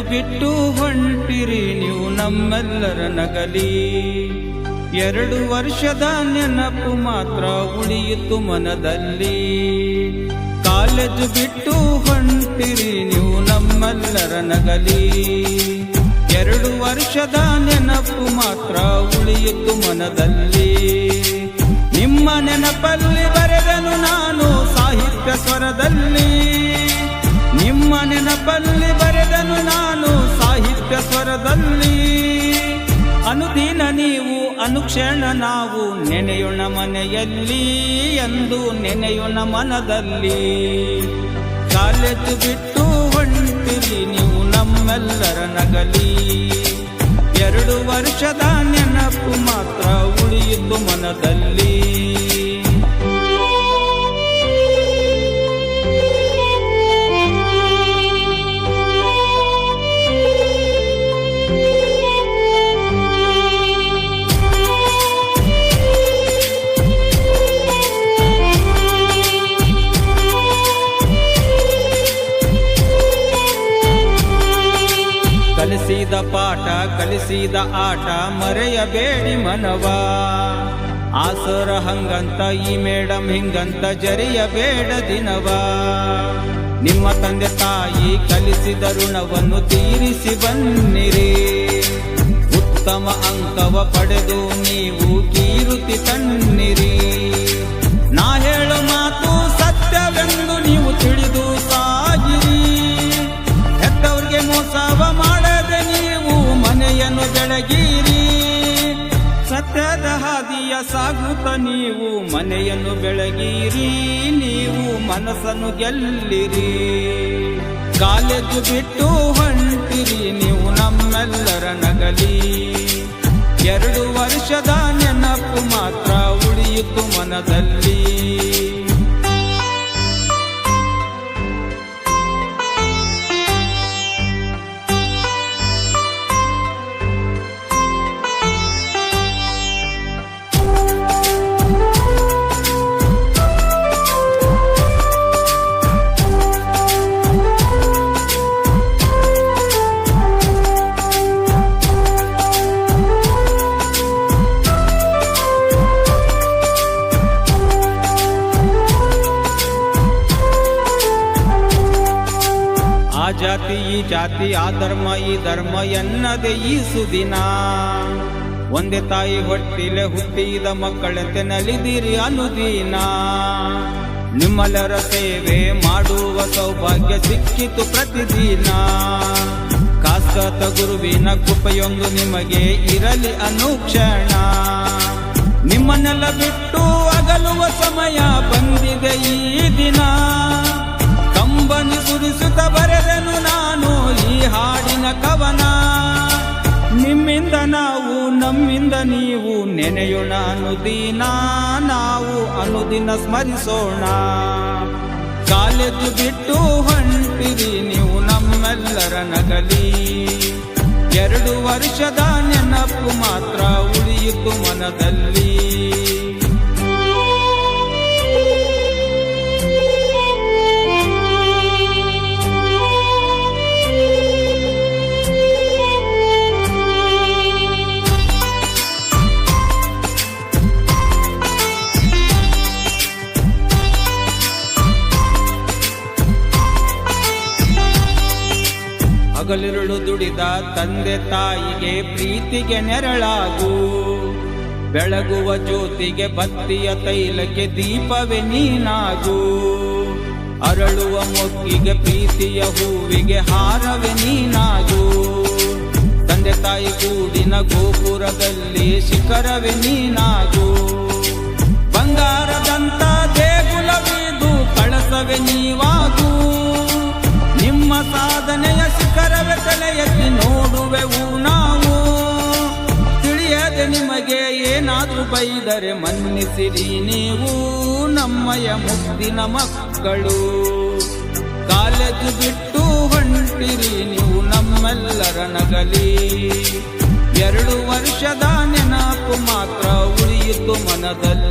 ಬಿಟ್ಟು ಹೊಂಟಿರಿ ನೀವು ನಮ್ಮೆಲ್ಲರ ನಗಲಿ. 2 ವರ್ಷದ ನೆನಪು ಮಾತ್ರ ಉಳಿಯಿತು ಮನದಲ್ಲಿ. ಕಾಲೇಜು ಬಿಟ್ಟು ಹೊಂಟಿರಿ ನೀವು ನಮ್ಮೆಲ್ಲರ ನಗಲಿ. 2 ವರ್ಷದ ನೆನಪು ಮಾತ್ರ ಉಳಿಯಿತು ಮನದಲ್ಲಿ. ನಿಮ್ಮ ನೆನಪಲ್ಲಿ ಬರೆದನು ನಾನು ಸಾಹಿತ್ಯ ಸ್ವರದಲ್ಲಿ. ನಿಮ್ಮ ನೆನಪಲ್ಲಿ ಬರೆದನು ನಾನು ಸಾಹಿತ್ಯ ಸ್ವರದಲ್ಲಿ. ಅನುದಿನ ನೀವು ಅನುಕ್ಷಣ ನಾವು ನೆನೆಯೋಣ ಮನೆಯಲ್ಲಿ ಎಂದು ನೆನೆಯೋಣ ಮನದಲ್ಲಿ. ಕಾಲೇಜು ಬಿಟ್ಟು ಹೊಂಟಿರಿ ನೀವು ನಮ್ಮೆಲ್ಲರ ನಗಲಿ. 2 ವರ್ಷದ ನೆನಪು ಮಾತ್ರ ಉಳಿಯಿತು ಮನದಲ್ಲಿ. ಕಲಿಸಿದ ಪಾಠ ಕಲಿಸಿದ ಆಟ ಮರೆಯಬೇಡಿ ಮನವ. ಆಸರ ಹಂಗಂತ ಈ ಮೇಡಮ್ ಹಿಂಗಂತ ಜರಿಯಬೇಡ ದಿನವ. ನಿಮ್ಮ ತಂದೆ ತಾಯಿ ಕಲಿಸಿದ ಋಣವನ್ನು ತೀರಿಸಿ ಬನ್ನಿರಿ. ಉತ್ತಮ ಅಂಕವ ಪಡೆದು ನೀವು ಕೀರುತಿ ತನ್ನಿರಿ. ನಾ ಹೇಳೋ ಮಾತು ಸತ್ಯವೆಂದು ನೀವು ತಿಳಿದು ಸಾಗಿರಿ. ಹೆತ್ತವ್ರಿಗೆ ಮೋಸವ ಮಾಡದೆ ನೀವು ಮನೆಯನ್ನು ಬೆಳಗಿರಿ. ಸತ್ಯದ ಹಾದಿಯ ಸಾಗುತ್ತ ನೀವು ಮನೆಯನ್ನು ಬೆಳಗಿರಿ. ನೀವು ಮನಸ್ಸನ್ನು ಗೆಲ್ಲಿರಿ. ಕಾಲೇಜು ಬಿಟ್ಟು ಹೊಂಟಿರಿ ನೀವು ನಮ್ಮೆಲ್ಲರ ನಗಲಿ. 2 ವರ್ಷದ ನೆನಪು ಮಾತ್ರ ಉಳಿಯಿತು ಮನದಲ್ಲಿ. ಆ ಜಾತಿ ಈ ಜಾತಿ ಆ ಧರ್ಮ ಈ ಧರ್ಮ ಎನ್ನದೆ ಈ ಸುದಿನ. ಒಂದೇ ತಾಯಿ ಹೊಟ್ಟಿಲೆ ಹುಟ್ಟಿದ ಮಕ್ಕಳಂತೆ ನಲಿದಿರಿ ಅನುದಿನ. ನಿಮ್ಮೆಲ್ಲರ ಸೇವೆ ಮಾಡುವ ಸೌಭಾಗ್ಯ ಸಿಕ್ಕಿತು ಪ್ರತಿದಿನ. ಕಾಸ್ಕತ ಗುರುವಿನ ಕೃಪೆಯೊಂದು ನಿಮಗೆ ಇರಲಿ ಅನುಕ್ಷಣ. ನಿಮ್ಮನ್ನೆಲ್ಲ ಬಿಟ್ಟು ಅಗಲುವ ಸಮಯ ಬಂದಿದೆ ಈ ದಿನ. ಕಂಬನಿ ಸುರಿಸುತ್ತ ಬರೆದನು ನಾನು ಈ ಹಾಡಿನ ಕವನ. ನಿಮ್ಮಿಂದ ನಾವು ನಮ್ಮಿಂದ ನೀವು ನೆನೆಯೋಣ ಅನುದಿನ. ನಾವು ಅನುದಿನ ಸ್ಮರಿಸೋಣ. ಕಾಲೇಜು ಬಿಟ್ಟು ಹೊಂಟಿರಿ ನೀವು ನಮ್ಮೆಲ್ಲರ ನಗಲಿ. 2 ವರ್ಷದ ನೆನಪು ಮಾತ್ರ ಉಳಿಯಿತು ಮನದಲ್ಲಿ. ಹಗಲಿರುಳು ದುಡಿದ ತಂದೆ ತಾಯಿಗೆ ಪ್ರೀತಿಗೆ ನೆರಳಾಗು. ಬೆಳಗುವ ಜ್ಯೋತಿಗೆ ಬತ್ತಿಯ ತೈಲಕ್ಕೆ ದೀಪವೇ ನೀನಾಗು. ಅರಳುವ ಮೊಗ್ಗಿಗೆ ಪ್ರೀತಿಯ ಹೂವಿಗೆ ಹಾರವೇ ನೀನಾಗು. ತಂದೆ ತಾಯಿ ಗೂಡಿನ ಗೋಪುರದಲ್ಲಿ ಶಿಖರವೇ ನೀನಾಗು. ಬಂಗಾರದಂತ ದೇಗುಲವಿದು ಕಳಸವೇ ನೀವಾಗು. ನಿಮ್ಮ ಸಾಧನೆಯ ಶಿಖರವೇ ತಲೆ ಎತ್ತಿ ನೋಡುವೆವು ನಾವು. ತಿಳಿಯದೆ ನಿಮಗೆ ಏನಾದ್ರೂ ಬೈದರೆ ಮನ್ನಿಸಿರಿ ನೀವು ನಮ್ಮಯ ಮುದ್ದಿನ ಮಕ್ಕಳು. ಕಾಲೇಜು ಬಿಟ್ಟು ಹೊಂಟಿರಿ ನೀವು ನಮ್ಮೆಲ್ಲರ ನಗಲಿ. 2 ವರ್ಷದ ನೆನಪು ಮಾತ್ರ ಉಳಿಯಿತು ಮನದಲ್ಲಿ.